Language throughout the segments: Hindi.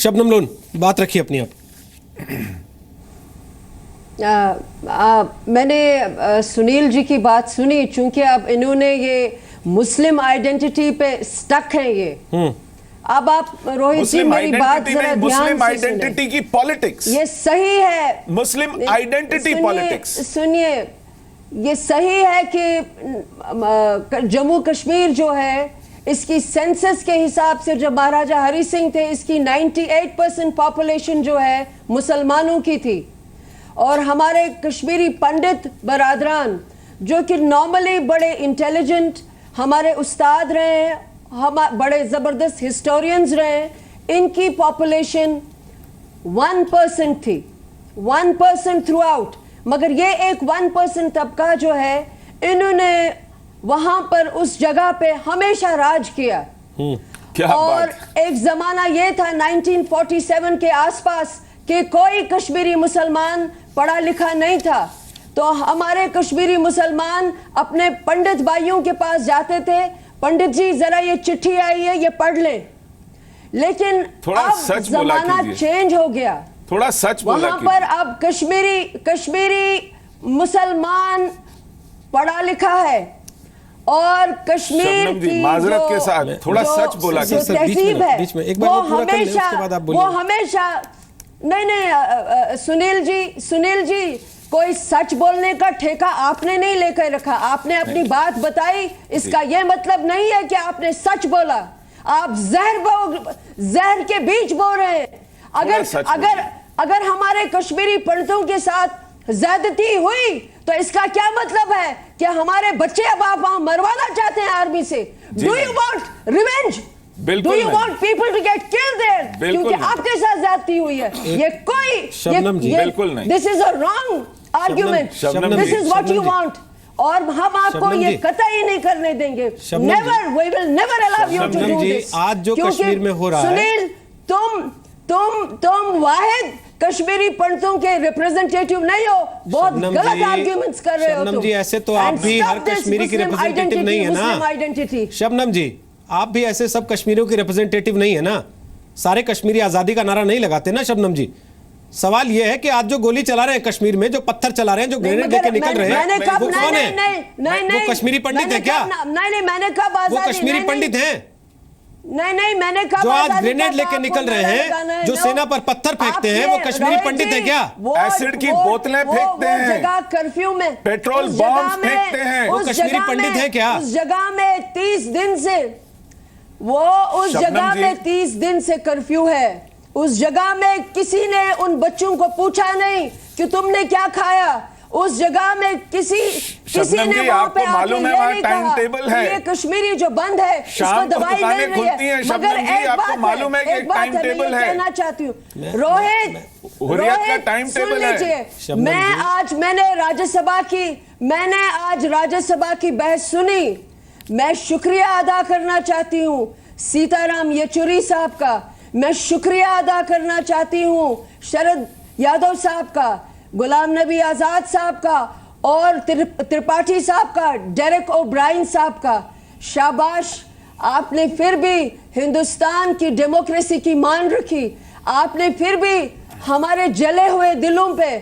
शबनम लोन, बात रखिए अपनी आप। मैंने सुनील जी की बात सुनी, चूंकि अब इन्होंने ये मुस्लिम आइडेंटिटी पे स्टक हैं ये। अब आप रोहित जी मेरी बात जरा ध्यान से मुस्लिम आइडेंटिटी की पॉलिटिक्स, ये सही है। मुस्लिम आइडेंटिटी पॉलिटिक्स, सुनिए, ये सही है कि जम्मू कश्मीर जो है इसकी सेंसस के हिसाब से जब महाराजा हरि सिंह थे इसकी 98% पॉपुलेशन जो है मुसलमानों की थी। और हमारे कश्मीरी पंडित बरादरान जो कि नॉर्मली बड़े इंटेलिजेंट हमारे उस्ताद रहे हैं, हम बड़े ज़बरदस्त हिस्टोरियंस रहे हैं, इनकी पॉपुलेशन 1% थी, 1% थ्रू आउट। मगर ये एक 1% तबका जो है इन्होंने वहां पर उस जगह पे हमेशा राज किया। क्या और बात। एक जमाना ये था 1947 के आसपास कि कोई कश्मीरी मुसलमान पढ़ा लिखा नहीं था, तो हमारे कश्मीरी मुसलमान अपने पंडित भाइयों के पास जाते थे, पंडित जी जरा ये चिट्ठी आई है ये पढ़ ले। लेकिन अब जमाना चेंज हो गया, थोड़ा सच बोला वहां पर अब कश्मीरी मुसलमान पढ़ा लिखा है और कश्मीर की माजरत के साथ थोड़ा सच बोला जो तहजीब है वो हमेशा नहीं सुनील जी कोई सच बोलने का ठेका आपने नहीं लेकर रखा, आपने अपनी बात बताई, इसका यह मतलब नहीं है कि आपने सच बोला। आप जहर के बीज बो रहे हैं। अगर हमारे कश्मीरी पंडितों के साथ ज्यादती हुई तो इसका क्या मतलब है कि हमारे बच्चे अब आप वहां मरवाना चाहते हैं आर्मी से? Do you want revenge? Do you want people to get killed there क्योंकि आपके साथ ज्यादती हुई है? ये कोई बिल्कुल नहीं, this is a wrong argument, this is what you want और हम आपको ये कतई नहीं करने देंगे। Never, we will never allow you to do this. आज जो कश्मीर में हो रहा है, सुनील तुम वाहिद कश्मीरी पंडितों के रिप्रेजेंटेटिव नहीं हो, बहुत गलत आर्ग्यूमेंट्स कर रहे हो तुम जी। ऐसे तो आप भी हर कश्मीरी की रिप्रेजेंटेटिव नहीं है ना शबनम जी, आप भी ऐसे सब कश्मीरियों की रिप्रेजेंटेटिव नहीं है ना, सारे कश्मीरी आजादी का नारा नहीं लगाते ना शबनम जी। सवाल यह है कि आज जो गोली चला रहे हैं कश्मीर में, जो पत्थर चला रहे हैं, जो ग्रेनेड लेके निकल रहे हैं, वो कौन है? वो कश्मीरी पंडित है क्या? नहीं, मैंने कब वो कश्मीरी पंडित हैं? नहीं, मैंने कहा जो आज ग्रेनेड लेके निकल रहे हैं, जो सेना पर पत्थर फेंकते हैं, वो कश्मीरी पंडित है क्या? एसिड की बोतलें फेंकते हैं, जगह कर्फ्यू में पेट्रोल बॉम्ब फेंकते हैं, वो कश्मीरी पंडित है क्या? उस जगह में 30 दिन से उस जगह में 30 दिन से कर्फ्यू है। उस जगह में किसी ने उन बच्चों को पूछा नहीं कि तुमने क्या खाया। उस जगह में किसी ने वहां पे मालूम है वहां टाइम टेबल है, ये कश्मीरी जो बंद है इसको दवाई नहीं खुलती है। मगर आपको मालूम है कि टाइम टेबल है, कहना चाहती हूँ रोहित का टाइम टेबल है। मैंने आज राज्यसभा की बहस सुनी। मैं शुक्रिया अदा करना चाहती हूँ सीताराम येचुरी साहब का, मैं शुक्रिया अदा करना चाहती हूँ शरद यादव साहब का, गुलाम नबी आजाद साहब का और त्रिपाठी साहब का, डेरेक ओब्रायन साहब का। शाबाश, आपने फिर भी हिंदुस्तान की डेमोक्रेसी की मान रखी, आपने फिर भी हमारे जले हुए दिलों पे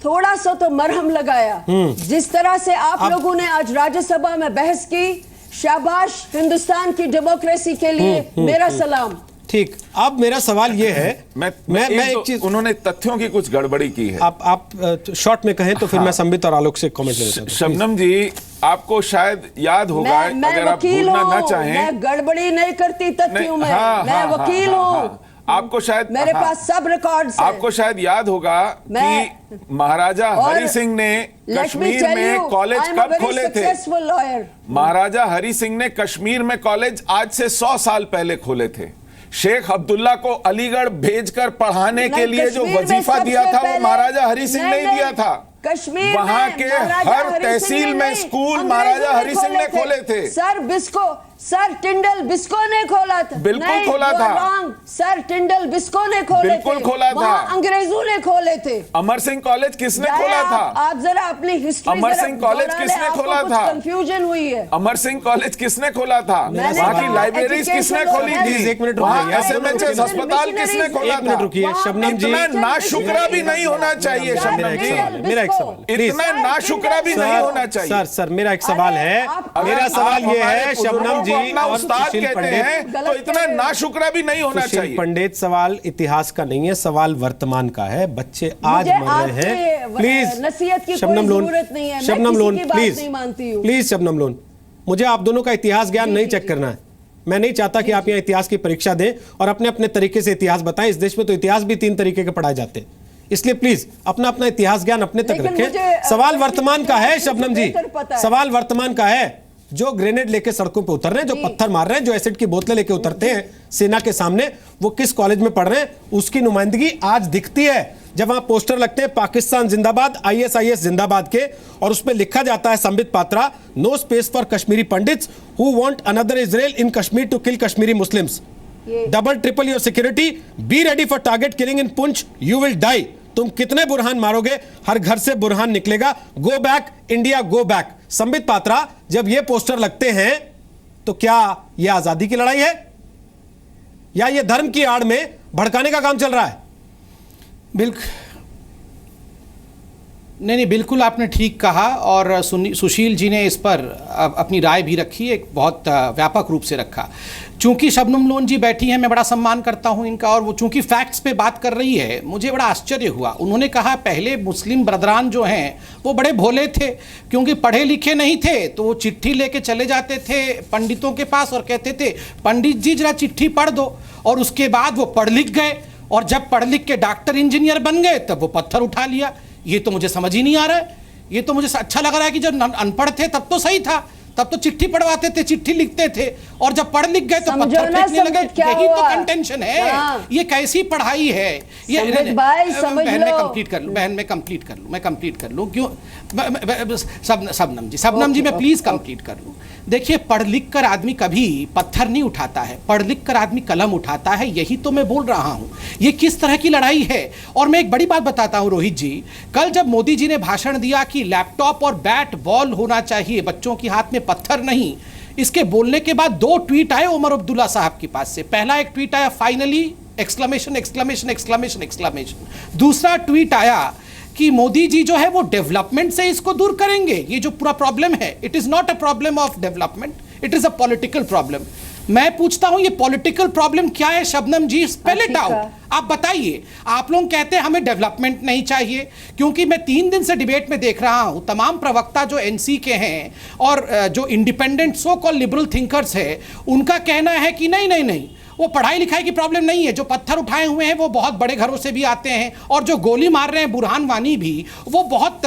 थोड़ा सा तो मरहम लगाया। जिस तरह से आप लोगों ने आज राज्यसभा में बहस की, शाबाश, हिंदुस्तान की डेमोक्रेसी के लिए मेरा सलाम। ठीक, अब मेरा सवाल ये है, मैं एक चीज, उन्होंने तथ्यों की कुछ गड़बड़ी की है। आप शॉर्ट में कहें तो फिर मैं संबित और आलोक से कमेंट लेता हूं। शबनम जी, आपको शायद याद होगा, अगर आप भूलना ना चाहें, मैं गड़बड़ी नहीं करती तथ्यों में, मैं वकील हूँ, आपको शायद मेरे पास सब रिकॉर्ड्स हैं। आपको शायद याद होगा कि महाराजा हरि सिंह ने कश्मीर में कॉलेज कब खोले थे? महाराजा हरि सिंह ने कश्मीर में कॉलेज आज से 100 साल पहले खोले थे। शेख अब्दुल्ला को अलीगढ़ भेजकर पढ़ाने के लिए जो वजीफा दिया था वो महाराजा हरि सिंह ने दिया था। कश्मीर वहां के हर तहसील में स्कूल महाराजा हरि सिंह ने खोले थे। सर सर टिंडल बिस्को ने खोला था। बिल्कुल खोला था। सर टिंडल बिस्को ने खोले बिल्कुल थे। खोला था। अंग्रेजों ने खोले थे। अमर सिंह कॉलेज किसने खोला था? आप जरा अपनी हिस्ट्री, अमर सिंह कॉलेज किसने खोला था? कंफ्यूजन हुई है। अमर सिंह कॉलेज किसने खोला था? वहाँ की लाइब्रेरीज किसने खोली थी? एक मिनट वहाँ रुकिए, SMHS अस्पताल किसने खोला था? रुकिए शबनम जी, इतना नाशुक्रा भी नहीं होना चाहिए शबनम जी। मेरा एक सवाल, इतना नाशुक्रा भी नहीं होना चाहिए। सर मेरा एक सवाल है, मेरा सवाल ये है शबनम जी और सुशील पंडित, तो इतना नाशुक्रा भी नहीं होना सुशील चाहिए। पंडित, सवाल इतिहास का नहीं है, सवाल वर्तमान का है। बच्चे आज मर रहे हैं। Please Shabnam loan, Shabnam loan please Shabnam loan, मुझे आप दोनों का इतिहास ज्ञान नहीं चेक करना है। मैं नहीं चाहता कि आप यहाँ इतिहास की परीक्षा दें और अपने अपने तरीके से इतिहास बताएं। इस देश में तो इतिहास भी 3 तरीके के पढ़ाए जाते हैं, इसलिए प्लीज अपना अपना इतिहास ज्ञान अपने तक रखें। सवाल वर्तमान का है शबनम जी, सवाल वर्तमान का है। जो ग्रेनेड लेके सड़कों पे उतर रहे हैं, जो पत्थर मार रहे हैं, जो एसिड की बोतलें लेके उतरते हैं सेना के सामने, वो किस कॉलेज में पढ़ रहे हैं, उसकी नुमाइंदगी आज दिखती है जब वहां पोस्टर लगते हैं पाकिस्तान जिंदाबाद, ISIS जिंदाबाद के, और उसमें लिखा जाता है Sambit Patra, no space for Kashmiri Pandits who want another Israel in Kashmir to kill Kashmiri Muslims, double triple your security, be ready for target killing in Poonch, you will die. तुम कितने बुरहान मारोगे, हर घर से बुरहान निकलेगा। Go back India, go back. Sambit Patra, जब ये पोस्टर लगते हैं तो क्या यह आजादी की लड़ाई है या यह धर्म की आड़ में भड़काने का काम चल रहा है? नहीं, बिल्कुल आपने ठीक कहा और सुशील जी ने इस पर अपनी राय भी रखी, एक बहुत व्यापक रूप से रखा। चूंकि शबनम लोन जी बैठी हैं, मैं बड़ा सम्मान करता हूं इनका, और वो चूंकि फैक्ट्स पे बात कर रही है, मुझे बड़ा आश्चर्य हुआ। उन्होंने कहा पहले मुस्लिम ब्रदरान जो हैं वो बड़े भोले थे, क्योंकि पढ़े लिखे नहीं थे, तो वो चिट्ठी लेके चले जाते थे पंडितों के पास और कहते थे पंडित जी जरा चिट्ठी पढ़ दो, और उसके बाद वो पढ़ लिख गए, और जब पढ़ लिख के डॉक्टर इंजीनियर बन गए तब वो पत्थर उठा लिया। ये तो मुझे समझ ही नहीं आ रहा है। ये तो मुझे अच्छा लग रहा है कि जब अनपढ़ थे तब तो सही था, तब तो चिट्ठी पढ़वाते थे, चिट्ठी लिखते थे, और जब पढ़ लिख गए तो पत्थर फेंकने लगे। यही तो कंटेंशन है। ये कैसी पढ़ाई है ये? बहन मैं कंप्लीट कर लूं, मैं कंप्लीट कर लूं क्यों? शबनम जी मैं प्लीज कंप्लीट कर लूं। देखिए, पढ़ लिख कर आदमी कभी पत्थर नहीं उठाता है, पढ़ लिख कर आदमी कलम उठाता है। यही तो मैं बोल रहा हूं। ये किस तरह की लड़ाई है? और मैं एक बड़ी बात बताता हूं रोहित जी, कल जब मोदी जी ने भाषण दिया कि लैपटॉप और बैट बॉल होना चाहिए, बच्चों के हाथ में पत्थर नहीं, इसके बोलने के बाद 2 ट्वीट आए उमर अब्दुल्ला साहब के पास से। पहला एक ट्वीट आया finally exclamation exclamation exclamation exclamation. दूसरा ट्वीट आया कि मोदी जी जो है वो डेवलपमेंट से इसको दूर करेंगे। ये जो पूरा प्रॉब्लम है, it is not a problem of development, it is a political problem. मैं पूछता हूं ये पॉलिटिकल प्रॉब्लम क्या है शबनम जी? स्पेल इट आउट, आप बताइए। आप लोग कहते हैं हमें डेवलपमेंट नहीं चाहिए, क्योंकि मैं 3 दिन से डिबेट में देख रहा हूं तमाम प्रवक्ता जो एनसी के हैं और जो independent so called liberal thinkers है, उनका कहना है कि नहीं नहीं नहीं, वो पढ़ाई लिखाई की प्रॉब्लम नहीं है। जो पत्थर उठाए हुए हैं वो बहुत बड़े घरों से भी आते हैं, और जो गोली मार रहे हैं बुरहान वानी भी, वो बहुत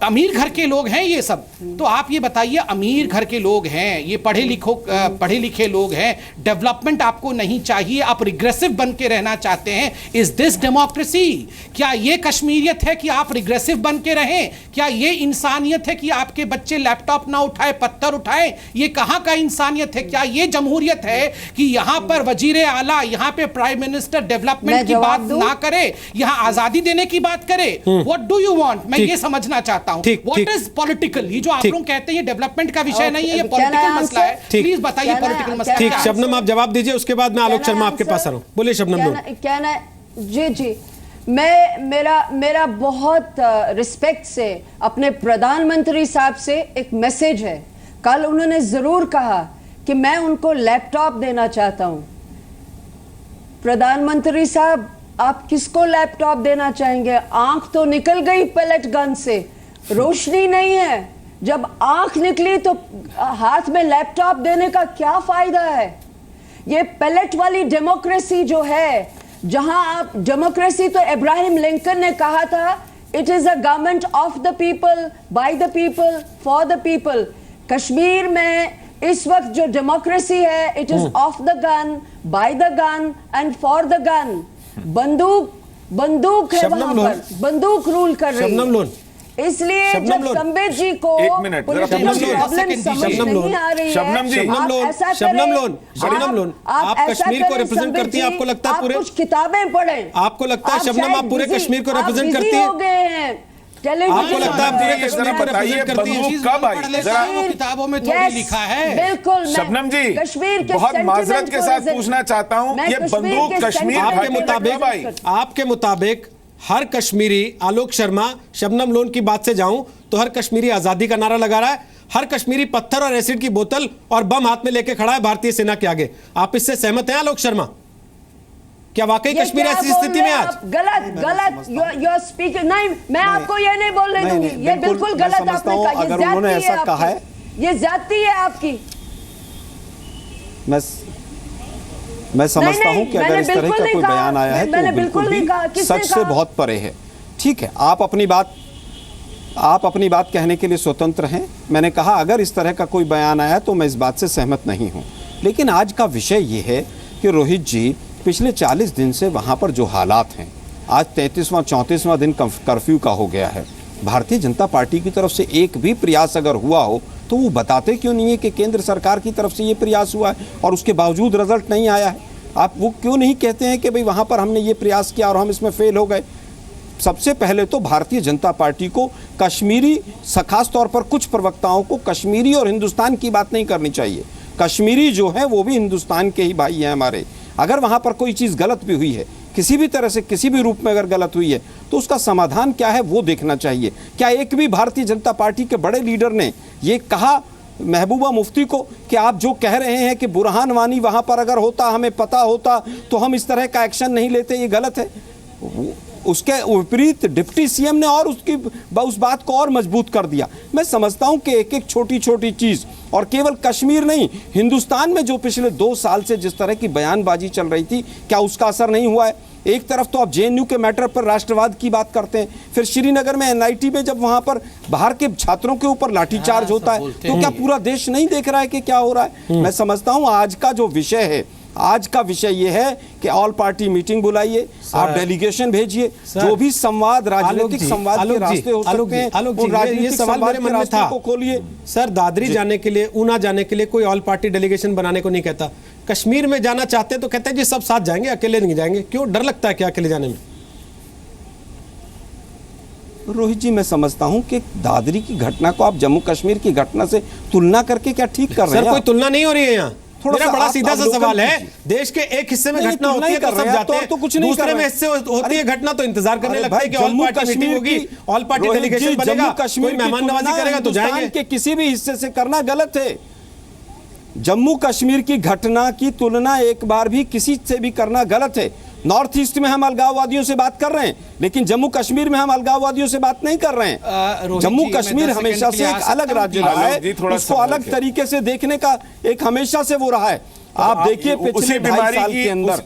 अमीर घर के लोग हैं ये सब। तो आप ये बताइए, अमीर घर के लोग हैं, ये पढ़े लिखे लोग हैं, डेवलपमेंट आपको नहीं चाहिए, आप रिग्रेसिव बन के रहना चाहते हैं। Is this democracy? क्या ये कश्मीरियत है कि आप रिग्रेसिव बन के रहें? क्या ये इंसानियत है कि आपके बच्चे लैपटॉप ना उठाए, पत्थर उठाए? ये कहां का इंसानियत है? क्या ये जमहूरियत है कि यहां पर वजीरे आला, यहाँ पे प्राइम मिनिस्टर डेवलपमेंट की बात ना करे, यहाँ आजादी देने की बात करे? What do you want? मैं ये समझना चाहता हूँ। What is political? ये जो आप लोग कहते हैं ये डेवलपमेंट का विषय नहीं है, ये पॉलिटिकल मसला है। प्लीज बताइए पॉलिटिकल मसला। ठीक, शबनम आप जवाब दीजिए, उसके बाद मैं आलोक शर्मा आपके पास आ रहा हूँ। बोलिए शबनम। कहना जी मेरा बहुत रिस्पेक्ट से अपने प्रधानमंत्री साहब से एक मैसेज है। कल उन्होंने जरूर कहा कि मैं उनको लैपटॉप देना चाहता हूं। प्रधानमंत्री साहब, आप किसको लैपटॉप देना चाहेंगे? आंख तो निकल गई पैलेट गन से, रोशनी नहीं है। जब आंख निकली तो हाथ में लैपटॉप देने का क्या फायदा है? ये पैलेट वाली डेमोक्रेसी जो है, जहां आप डेमोक्रेसी, तो इब्राहिम लिंकन ने कहा था it is a government of the people, by the people, for the people. Kashmir में इस वक्त जो डेमोक्रेसी है, it is of the gun, by the gun and for the gun. बंदूक है वहां पर, बंदूक रूल कर रही है। इसलिए शबनम जब लोन। संबित जी को एक मिनट, जरा political पूछिए। problem समझ शबनम लोन। नहीं आ रही है, शबनम जी। शबनम आप लोन, ऐसा शबनम करें, लोन, शबनम लोन, आप ऐसा कश्मीर को करें, represent संबित करती हैं, जी, आपको लगता है आप पूरे? कुछ किताबें पढ़ें। आपको लगता है शबनम शायद आप पूरे busy- कश्मीर को आप represent busy करती हैं? हो गए हैं टेलीविजन आपको लगता है पूरे ये कश्मीर जरा को बताइए, represent करती हैं? बंदूक कब आई? पढ़ लेता जरा- हूं, किताबों में थोड़ी Yes, लिखा है। बिल्कुल मैं शबनम जी, कश्मीर के बहुत sentiment माजरत के को साथ represent- पूछना चाहता हूं, मैं ये कश्मीर बंदूक के कश्मीर sentiment आपके भाई को मुताबिक मुताबिक represent करती आपके मुताबिक हर कश्मीरी, आलोक शर्मा शबनम लोन की बात से जाऊं तो हर कश्मीरी आजादी का नारा लगा रहा है, हर कश्मीरी पत्थर और एसिड की बोतल और बम हाथ में लेके खड़ा है भारतीय सेना के आगे। आप इससे सहमत हैं आलोक शर्मा? क्या वाकई ये कश्मीर क्या ऐसी बोल स्थिति रहे में हैं आज? आप? गलत यू आर स्पीकिंग। नहीं, मैं आपको ये नहीं बोलने नहीं, दूंगी, नहीं, ये बिल्कुल, बिल्कुल मैं गलत समझता आपने हूं, कहा, ये अगर उन्होंने ज्यादती है ऐसा कहा आपकी, ये ज्यादती है आपकी। मैं समझता नहीं, हूं कि मैंने अगर इस तरह बिल्कुल का नहीं कोई कहा, बयान आया है तो मैंने वो बिल्कुल बिल्कुल नहीं कहा, ही किसने सच से कहा? बहुत परे है। ठीक है, आप अपनी बात कहने के लिए स्वतंत्र हैं। मैंने कहा अगर इस तरह का कोई बयान आया तो मैं इस बात से सहमत नहीं हूं, लेकिन आज का विषय ये है कि रोहित जी पिछले 40 दिन से वहां पर जो हालात हैं, आज 33वां 34वां दिन कर्फ्यू का हो गया है। भारतीय जनता पार्टी की तरफ से एक भी प्रयास अगर हुआ हो तो वो बताते क्यों नहीं है कि केंद्र सरकार की तरफ से ये प्रयास हुआ है और उसके बावजूद रिजल्ट नहीं आया है? आप वो क्यों नहीं कहते हैं कि भाई वहाँ पर हमने ये प्रयास किया और हम इसमें फेल हो गए? सबसे पहले तो भारतीय जनता पार्टी को कश्मीरी, खास तौर पर कुछ प्रवक्ताओं को कश्मीरी और हिंदुस्तान की बात नहीं करनी चाहिए। कश्मीरी जो है वो भी हिंदुस्तान के ही भाई हैं हमारे। अगर वहाँ पर कोई चीज़ गलत भी हुई है, किसी भी तरह से किसी भी रूप में अगर गलत हुई है तो उसका समाधान क्या है वो देखना चाहिए। क्या एक भी भारतीय जनता पार्टी के बड़े लीडर ने ये कहा महबूबा मुफ्ती को कि आप जो कह रहे हैं कि बुरहान वानी वहाँ पर अगर होता, हमें पता होता तो हम इस तरह का एक्शन नहीं लेते, ये गलत है? उसके विपरीत डिप्टी सीएम ने और उस बात को और मजबूत कर दिया। मैं समझता हूं कि एक एक छोटी छोटी चीज, और केवल कश्मीर नहीं, हिंदुस्तान में जो पिछले 2 साल से जिस तरह की बयानबाजी चल रही थी, क्या उसका असर नहीं हुआ है? एक तरफ तो आप जेएनयू के मैटर पर राष्ट्रवाद की बात करते हैं, फिर श्रीनगर में एनआईटी में जब वहां पर बाहर के छात्रों के ऊपर लाठीचार्ज होता है तो क्या पूरा देश नहीं देख रहा है कि क्या हो रहा है? मैं समझता हूं आज का जो विषय है, आज का विषय यह है कि ऑल पार्टी मीटिंग बुलाइए, आप डेलीगेशन भेजिए, जो भी संवाद, राजनीतिक संवाद के रास्ते हो सकते हैं, उन राजनीतिक संवाद के रास्तों को खोलिए। सर, दादरी जाने के लिए, ऊना जाने के लिए कोई ऑल पार्टी डेलीगेशन बनाने को नहीं कहता। कश्मीर में जाना चाहते तो कहते हैं जी सब साथ जाएंगे, अकेले नहीं जाएंगे। क्यों डर लगता है क्या अकेले जाने में? रोहित जी, मैं समझता हूं कि दादरी की घटना को आप जम्मू कश्मीर की घटना से तुलना करके क्या ठीक कर रहे हैं? सर, कोई तुलना नहीं हो रही है यहाँ। मेरा बड़ा सीधा सा सवाल है, देश के एक हिस्से में घटना होती है तो सब जाते हैं, दूसरे में हिस्से होती है घटना तो इंतजार करने लगता है कि ऑल पार्टी मीटिंग होगी, ऑल पार्टी डेलीगेशन बनेगा, कोई मेहमान नवाजी करेगा तो जाएंगे। के किसी भी हिस्से से करना गलत है। जम्मू कश्मीर की घटना की तुलना एक बार भी किसी से भी करना गलत है। नॉर्थ ईस्ट में हम अलगाववादियों से बात कर रहे हैं, लेकिन जम्मू कश्मीर में हम अलगाववादियों से बात नहीं कर रहे हैं। जम्मू कश्मीर हमेशा से एक अलग राज्य रहा है, उसको अलग तरीके से देखने का एक हमेशा से वो रहा है। आप देखिए पिछले 2.5 साल के अंदर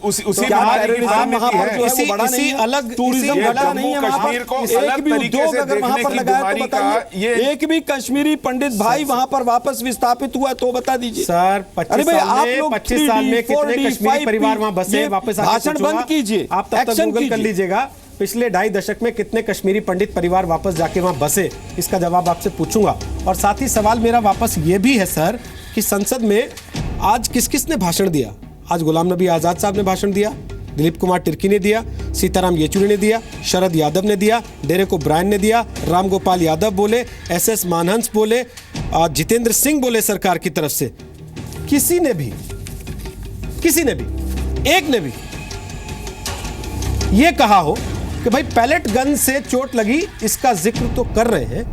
वहां पर जो है वो बड़ा नहीं है, टूरिज्म बड़ा नहीं है वहां पर, एक भी उद्योग अगर वहां पर लगाया तो बताइए, एक भी कश्मीरी पंडित भाई वहां पर वापस विस्थापित हुआ तो बता दीजिए। सर, 25 साल में कितने कश्मीरी परिवार वहां बसे, वापस भाषण बंद कीजिए, आप तब तक गूगल कर लीजिएगा, पिछले 2.5 दशक में कितने कश्मीरी पंडित परिवार वापस जाके वहां बसे, इसका जवाब आपसे पूछूंगा। और साथ ही सवाल मेरा वापस ये भी है सर कि संसद में आज किस किस ने भाषण दिया? आज गुलाम नबी आजाद साहब ने भाषण दिया, दिलीप कुमार तिर्की ने दिया, सीताराम येचुरी ने दिया, शरद यादव ने दिया, डेरेक ओब्रायन ने दिया, राम गोपाल यादव बोले, एसएस मानहंस बोले, जितेंद्र सिंह बोले सरकार की तरफ से। किसी ने भी एक ने भी ये कहा हो कि भाई पैलेट गन से चोट लगी, इसका जिक्र तो कर रहे हैं,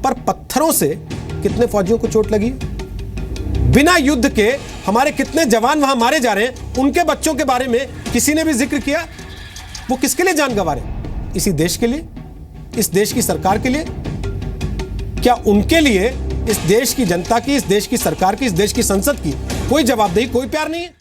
पर पत्थरों से कितने फौजियों को चोट लगी, बिना युद्ध के हमारे कितने जवान वहां मारे जा रहे हैं, उनके बच्चों के बारे में किसी ने भी जिक्र किया? वो किसके लिए जान गंवा रहे? इसी देश के लिए, इस देश की सरकार के लिए? क्या उनके लिए इस देश की जनता की, इस देश की सरकार की, इस देश की संसद की कोई जवाबदेही, कोई प्यार नहीं है?